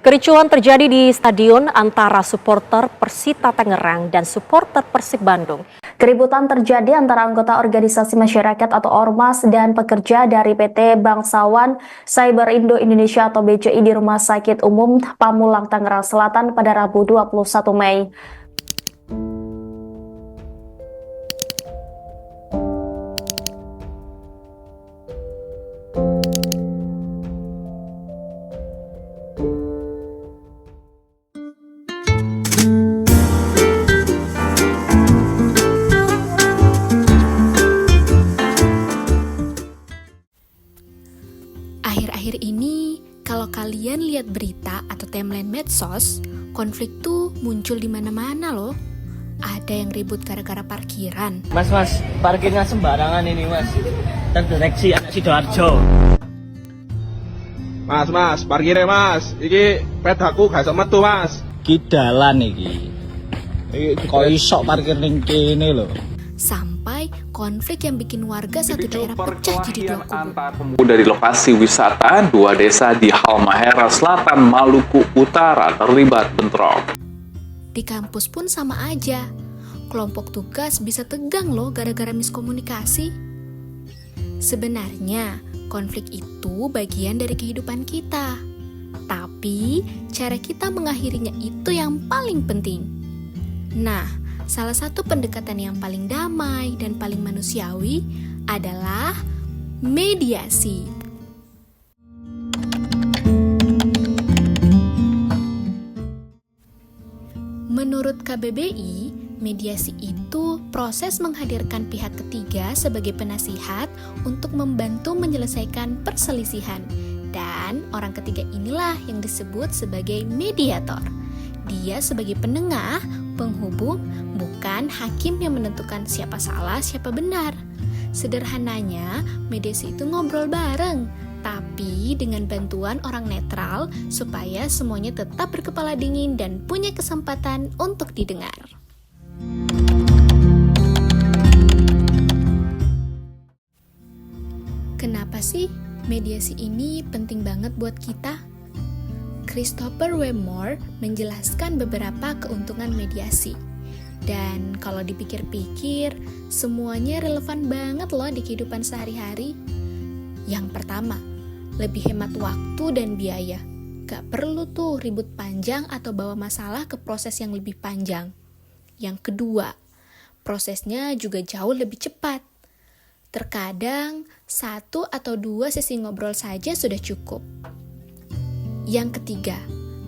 Kericuhan terjadi di stadion antara supporter Persita Tangerang dan supporter Persib Bandung. Keributan terjadi antara anggota organisasi masyarakat atau Ormas dan pekerja dari PT Bangsawan Cyber Indo Indonesia atau BCI di Rumah Sakit Umum Pamulang Tangerang Selatan pada Rabu 21 Mei. Akhir-akhir ini, kalau kalian lihat berita atau timeline medsos, konflik tuh muncul di mana-mana loh. Ada yang ribut gara-gara parkiran. Mas, parkirnya sembarangan ini mas. Terdeteksi anak Sidoarjo. Mas, parkirnya mas. Iki pedaku gak iso metu mas. Ki dalan iki. Kok iso parkir ning kene lho. Sampai konflik yang bikin warga satu daerah pecah jadi dua kubu. Dari lokasi wisata, dua desa di Halmahera Selatan, Maluku Utara terlibat bentrok. Di kampus pun sama aja. Kelompok tugas bisa tegang loh gara-gara miskomunikasi. Sebenarnya, konflik itu bagian dari kehidupan kita. Tapi, cara kita mengakhirinya itu yang paling penting. Nah, salah satu pendekatan yang paling damai dan paling manusiawi adalah mediasi. Menurut KBBI, mediasi itu proses menghadirkan pihak ketiga sebagai penasihat untuk membantu menyelesaikan perselisihan. Dan orang ketiga inilah yang disebut sebagai mediator. Dia sebagai penengah, penghubung, bukan hakim yang menentukan siapa salah, siapa benar. Sederhananya, mediasi itu ngobrol bareng, tapi dengan bantuan orang netral supaya semuanya tetap berkepala dingin dan punya kesempatan untuk didengar. Kenapa sih mediasi ini penting banget buat kita? Christopher W. Moore menjelaskan beberapa keuntungan mediasi. Dan kalau dipikir-pikir, semuanya relevan banget loh di kehidupan sehari-hari. Yang pertama, lebih hemat waktu dan biaya. Gak perlu tuh ribut panjang atau bawa masalah ke proses yang lebih panjang. Yang kedua, prosesnya juga jauh lebih cepat. Terkadang, 1 atau 2 sesi ngobrol saja sudah cukup. Yang ketiga,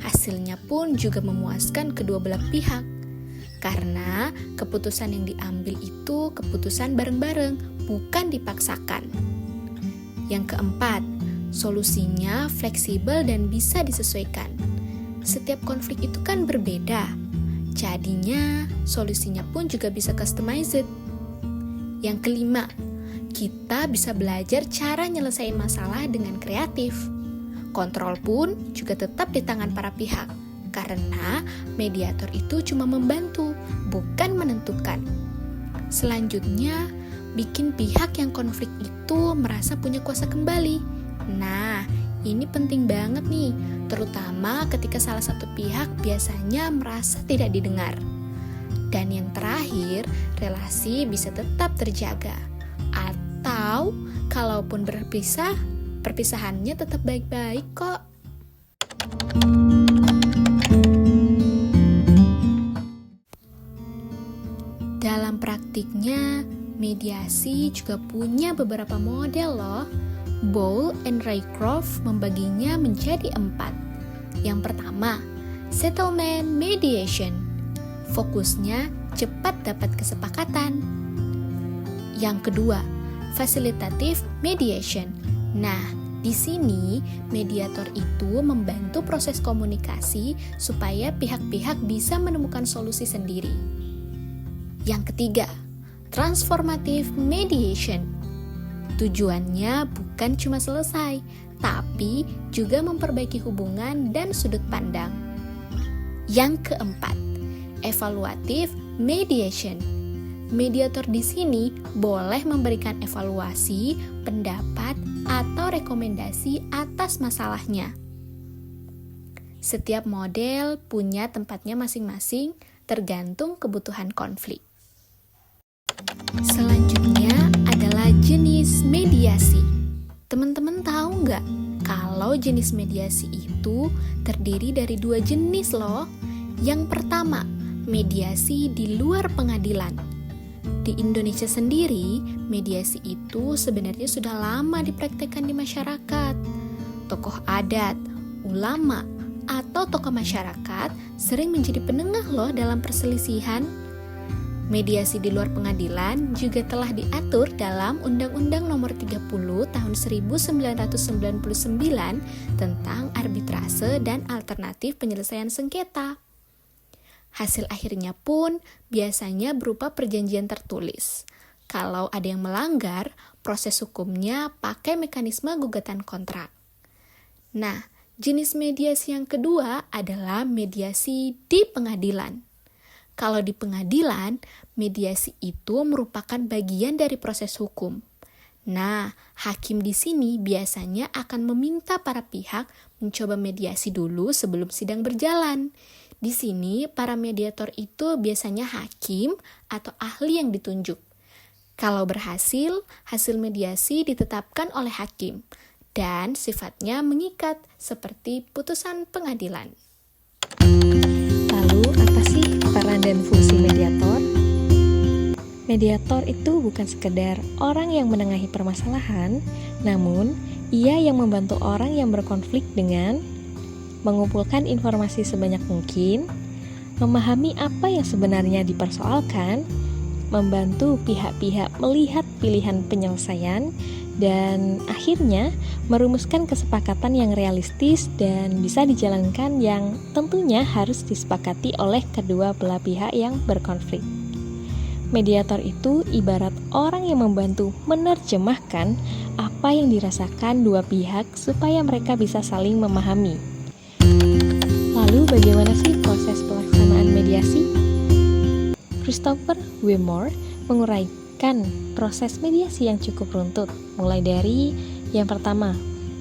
hasilnya pun juga memuaskan kedua belah pihak. Karena keputusan yang diambil itu keputusan bareng-bareng, bukan dipaksakan. Yang keempat, solusinya fleksibel dan bisa disesuaikan. Setiap konflik itu kan berbeda. Jadinya, solusinya pun juga bisa customized. Yang kelima, kita bisa belajar cara nyelesain masalah dengan kreatif. Kontrol pun juga tetap di tangan para pihak, karena mediator itu cuma membantu, bukan menentukan. Selanjutnya, bikin pihak yang konflik itu merasa punya kuasa kembali. Nah, ini penting banget nih, terutama ketika salah satu pihak biasanya merasa tidak didengar. Dan yang terakhir, relasi bisa tetap terjaga. Atau, kalaupun berpisah, perpisahannya tetap baik-baik kok. Dalam praktiknya, mediasi juga punya beberapa model loh. Bowl and Raycroft membaginya menjadi 4. Yang pertama, settlement mediation. Fokusnya cepat dapat kesepakatan. Yang kedua, facilitative mediation. Nah, di sini mediator itu membantu proses komunikasi supaya pihak-pihak bisa menemukan solusi sendiri. Yang ketiga, transformative mediation. Tujuannya bukan cuma selesai, tapi juga memperbaiki hubungan dan sudut pandang. Yang keempat, evaluative mediation. Mediator di sini boleh memberikan evaluasi, pendapat, atau rekomendasi atas masalahnya. Setiap model punya tempatnya masing-masing tergantung kebutuhan konflik. Selanjutnya adalah jenis mediasi. Teman-teman tahu nggak kalau jenis mediasi itu terdiri dari 2 jenis loh. Yang pertama, mediasi di luar pengadilan. Di Indonesia sendiri, mediasi itu sebenarnya sudah lama dipraktekkan di masyarakat. Tokoh adat, ulama, atau tokoh masyarakat sering menjadi penengah loh dalam perselisihan. Mediasi di luar pengadilan juga telah diatur dalam Undang-Undang Nomor 30 Tahun 1999 tentang arbitrase dan alternatif penyelesaian sengketa. Hasil akhirnya pun biasanya berupa perjanjian tertulis. Kalau ada yang melanggar, proses hukumnya pakai mekanisme gugatan kontrak. Nah, jenis mediasi yang kedua adalah mediasi di pengadilan. Kalau di pengadilan, mediasi itu merupakan bagian dari proses hukum. Nah, hakim di sini biasanya akan meminta para pihak mencoba mediasi dulu sebelum sidang berjalan. Di sini, para mediator itu biasanya hakim atau ahli yang ditunjuk. Kalau berhasil, hasil mediasi ditetapkan oleh hakim dan sifatnya mengikat seperti putusan pengadilan. Lalu, apa sih peran dan fungsi mediator? Mediator itu bukan sekedar orang yang menengahi permasalahan, namun ia yang membantu orang yang berkonflik dengan mengumpulkan informasi sebanyak mungkin, memahami apa yang sebenarnya dipersoalkan, membantu pihak-pihak melihat pilihan penyelesaian, dan akhirnya merumuskan kesepakatan yang realistis dan bisa dijalankan yang tentunya harus disepakati oleh kedua belah pihak yang berkonflik. Mediator itu ibarat orang yang membantu menerjemahkan apa yang dirasakan dua pihak supaya mereka bisa saling memahami. Lalu bagaimana sih proses pelaksanaan mediasi? Christopher W. Moore menguraikan proses mediasi yang cukup runtut, mulai dari yang pertama,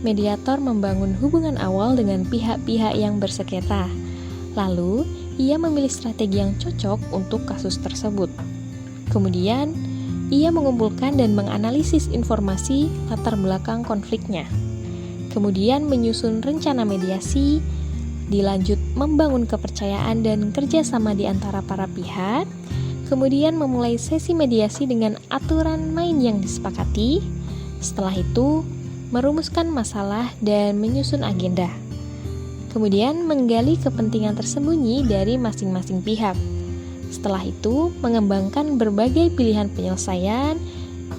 mediator membangun hubungan awal dengan pihak-pihak yang bersengketa. Lalu, ia memilih strategi yang cocok untuk kasus tersebut. Kemudian, ia mengumpulkan dan menganalisis informasi latar belakang konfliknya. Kemudian menyusun rencana mediasi, dilanjut membangun kepercayaan dan kerjasama di antara para pihak, kemudian memulai sesi mediasi dengan aturan main yang disepakati. Setelah itu, merumuskan masalah dan menyusun agenda. Kemudian menggali kepentingan tersembunyi dari masing-masing pihak. Setelah itu, mengembangkan berbagai pilihan penyelesaian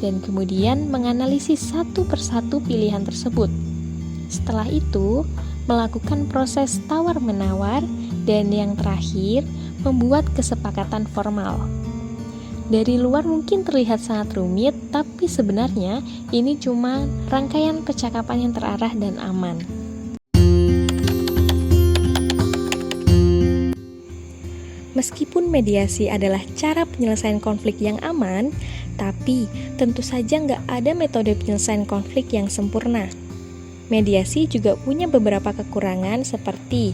dan kemudian menganalisis satu persatu pilihan tersebut. Setelah itu, melakukan proses tawar-menawar dan yang terakhir, membuat kesepakatan formal. Dari luar mungkin terlihat sangat rumit, tapi sebenarnya ini cuma rangkaian percakapan yang terarah dan aman. Meskipun mediasi adalah cara penyelesaian konflik yang aman, tapi tentu saja nggak ada metode penyelesaian konflik yang sempurna. Mediasi juga punya beberapa kekurangan seperti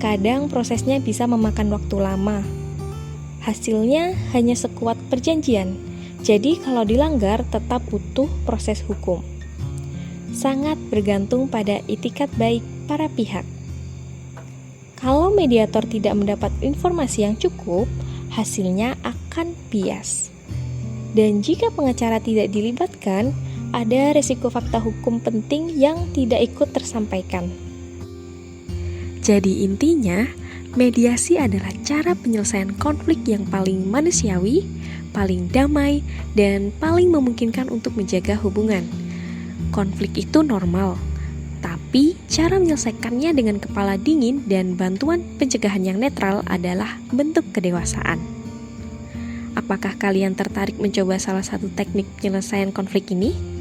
kadang prosesnya bisa memakan waktu lama. Hasilnya hanya sekuat perjanjian, jadi kalau dilanggar tetap butuh proses hukum. Sangat bergantung pada itikat baik para pihak. Kalau mediator tidak mendapat informasi yang cukup, hasilnya akan bias. Dan jika pengacara tidak dilibatkan, ada resiko fakta hukum penting yang tidak ikut tersampaikan. Jadi intinya, mediasi adalah cara penyelesaian konflik yang paling manusiawi, paling damai, dan paling memungkinkan untuk menjaga hubungan. Konflik itu normal, tapi cara menyelesaikannya dengan kepala dingin dan bantuan pencegahan yang netral adalah bentuk kedewasaan. Apakah kalian tertarik mencoba salah satu teknik penyelesaian konflik ini?